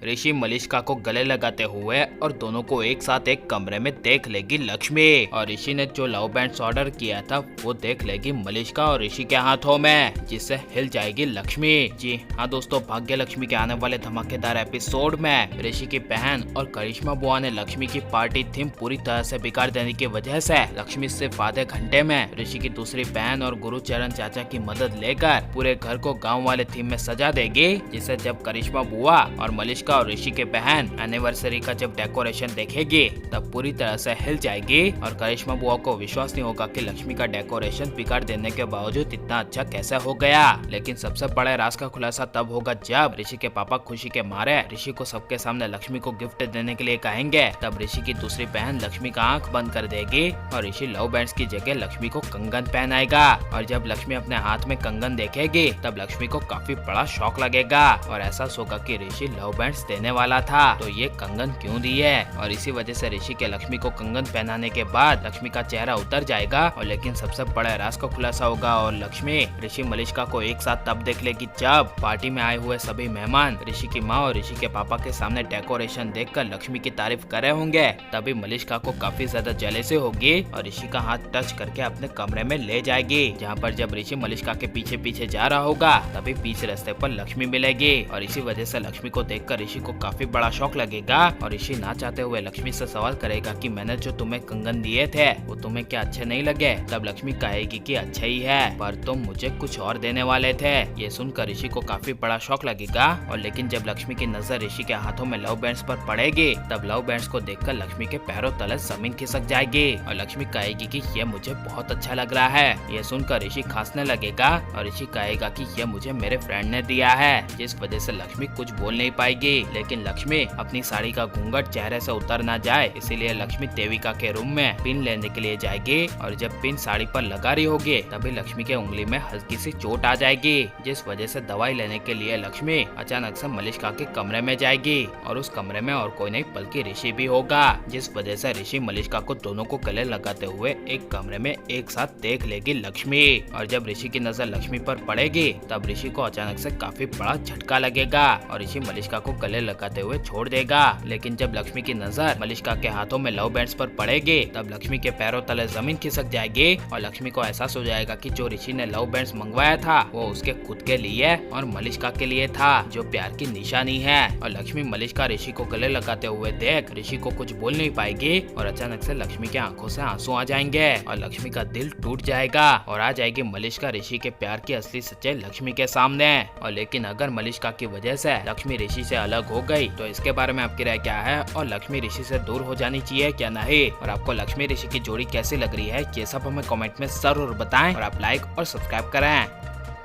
ऋषि मलिष्का को गले लगाते हुए और दोनों को एक साथ एक कमरे में देख लेगी लक्ष्मी। और ऋषि ने जो लव बैंड्स ऑर्डर किया था वो देख लेगी मलिष्का और ऋषि के हाथों में, जिससे हिल जाएगी लक्ष्मी। जी हाँ दोस्तों, भाग्य लक्ष्मी के आने वाले धमाकेदार एपिसोड में ऋषि की बहन और करिश्मा बुआ ने लक्ष्मी की पार्टी थीम पूरी तरह से बिगाड़ देने की वजह से लक्ष्मी सिर्फ आधे घंटे में ऋषि की दूसरी बहन और गुरुचरण चाचा की मदद लेकर पूरे घर को गाँव वाले थीम में सजा देगी, जिससे जब करिश्मा बुआ और मलिष्का और ऋषि के बहन एनिवर्सरी का जब डेकोरेशन देखेगी तब पूरी तरह से हिल जाएगी। और करिश्मा बुआ को विश्वास नहीं होगा कि लक्ष्मी का डेकोरेशन बिगाड़ देने के बावजूद इतना अच्छा कैसे हो गया। लेकिन सबसे बड़े राज का खुलासा तब होगा जब ऋषि के पापा खुशी के मारे ऋषि को सबके सामने लक्ष्मी को गिफ्ट देने के लिए कहेंगे। तब ऋषि की दूसरी बहन लक्ष्मी का आंख बंद कर देगी और ऋषि लव बैंड्स की जगह लक्ष्मी को कंगन पहनाएगा। और जब लक्ष्मी अपने हाथ में कंगन देखेगी तब लक्ष्मी को काफी बड़ा शौक लगेगा और एहसास होगा कि ऋषि लव बैंड्स देने वाला था तो ये कंगन क्यों दी है। और इसी वजह से ऋषि के लक्ष्मी को कंगन पहनाने के बाद लक्ष्मी का चेहरा उतर जाएगा। और लेकिन सबसे बड़ा राज का खुलासा होगा और लक्ष्मी ऋषि मलिष्का को एक साथ तब देख लेगी जब पार्टी में आए हुए सभी मेहमान ऋषि की माँ और ऋषि के पापा के सामने डेकोरेशन देखकर लक्ष्मी की तारीफ कर रहे होंगे। तभी मलिष्का को काफी ज्यादा जेलसी होगी और ऋषि का हाथ टच करके अपने कमरे में ले जाएगी, जहाँ पर जब ऋषि मलिष्का के पीछे पीछे जा रहा होगा तभी पीछे रास्ते पर लक्ष्मी मिलेगी। और इसी वजह से लक्ष्मी को देखकर ऋषि को काफी बड़ा शौक लगेगा और ऋषि ना चाहते हुए लक्ष्मी से सवाल करेगा कि मैंने जो तुम्हें कंगन दिए थे वो तुम्हें क्या अच्छे नहीं लगे। तब लक्ष्मी कहेगी कि अच्छे ही है पर तुम मुझे कुछ और देने वाले थे। ये सुनकर ऋषि को काफी बड़ा शौक लगेगा। और लेकिन जब लक्ष्मी की नजर ऋषि के हाथों में लव बैंड्स पर पड़ेगी तब लव बैंड्स को देखकर लक्ष्मी के पैरों तले जमीन खिसक जाएगी और लक्ष्मी कहेगी कि ये मुझे बहुत अच्छा लग रहा है। ये सुनकर ऋषि खांसने लगेगा और ऋषि कहेगा कि ये मुझे मेरे फ्रेंड ने दिया है, जिस वजह से लक्ष्मी कुछ बोल नहीं पाएगी। लेकिन लक्ष्मी अपनी साड़ी का घूंघट चेहरे से उतर ना जाए इसीलिए लक्ष्मी देविका के रूम में पिन लेने के लिए जाएगी। और जब पिन साड़ी पर लगा रही होगी तभी लक्ष्मी के उंगली में हल्की सी चोट आ जाएगी, जिस वजह से दवाई लेने के लिए लक्ष्मी अचानक से मलिष्का के कमरे में जाएगी। और उस कमरे में और कोई नहीं बल्कि ऋषि भी होगा, जिस वजह से ऋषि मलिष्का को दोनों को गले लगाते हुए एक कमरे में एक साथ देख लेगी लक्ष्मी। और जब ऋषि की नजर लक्ष्मी पर पड़ेगी तब ऋषि को अचानक से काफी बड़ा झटका लगेगा और ऋषि मलिष्का को गले लगाते हुए छोड़ देगा। लेकिन जब लक्ष्मी की नजर मलिष्का के हाथों में लव बैंड्स पर पड़ेगी तब लक्ष्मी के पैरों तले जमीन खिसक जाएगी और लक्ष्मी को एहसास हो जाएगा कि जो ऋषि ने लव बैंड्स मंगवाया था वो उसके खुद के लिए और मलिष्का के लिए था, जो प्यार की निशानी है। और लक्ष्मी मलिष्का ऋषि को गले लगाते हुए देख ऋषि को कुछ बोल नहीं पाएगी और अचानक से लक्ष्मी की आंखों से आंसू आ जाएंगे और लक्ष्मी का दिल टूट जाएगा और आ जाएगी मलिष्का ऋषि के प्यार की असली सच्चाई लक्ष्मी के सामने। और लेकिन अगर मलिष्का की वजह से लक्ष्मी ऋषि से अलग हो गई तो इसके बारे में आपकी राय क्या है और लक्ष्मी ऋषि से दूर हो जानी चाहिए क्या नहीं, और आपको लक्ष्मी ऋषि की जोड़ी कैसी लग रही है ये सब हमें कमेंट में जरूर बताएं और आप लाइक और सब्सक्राइब करें।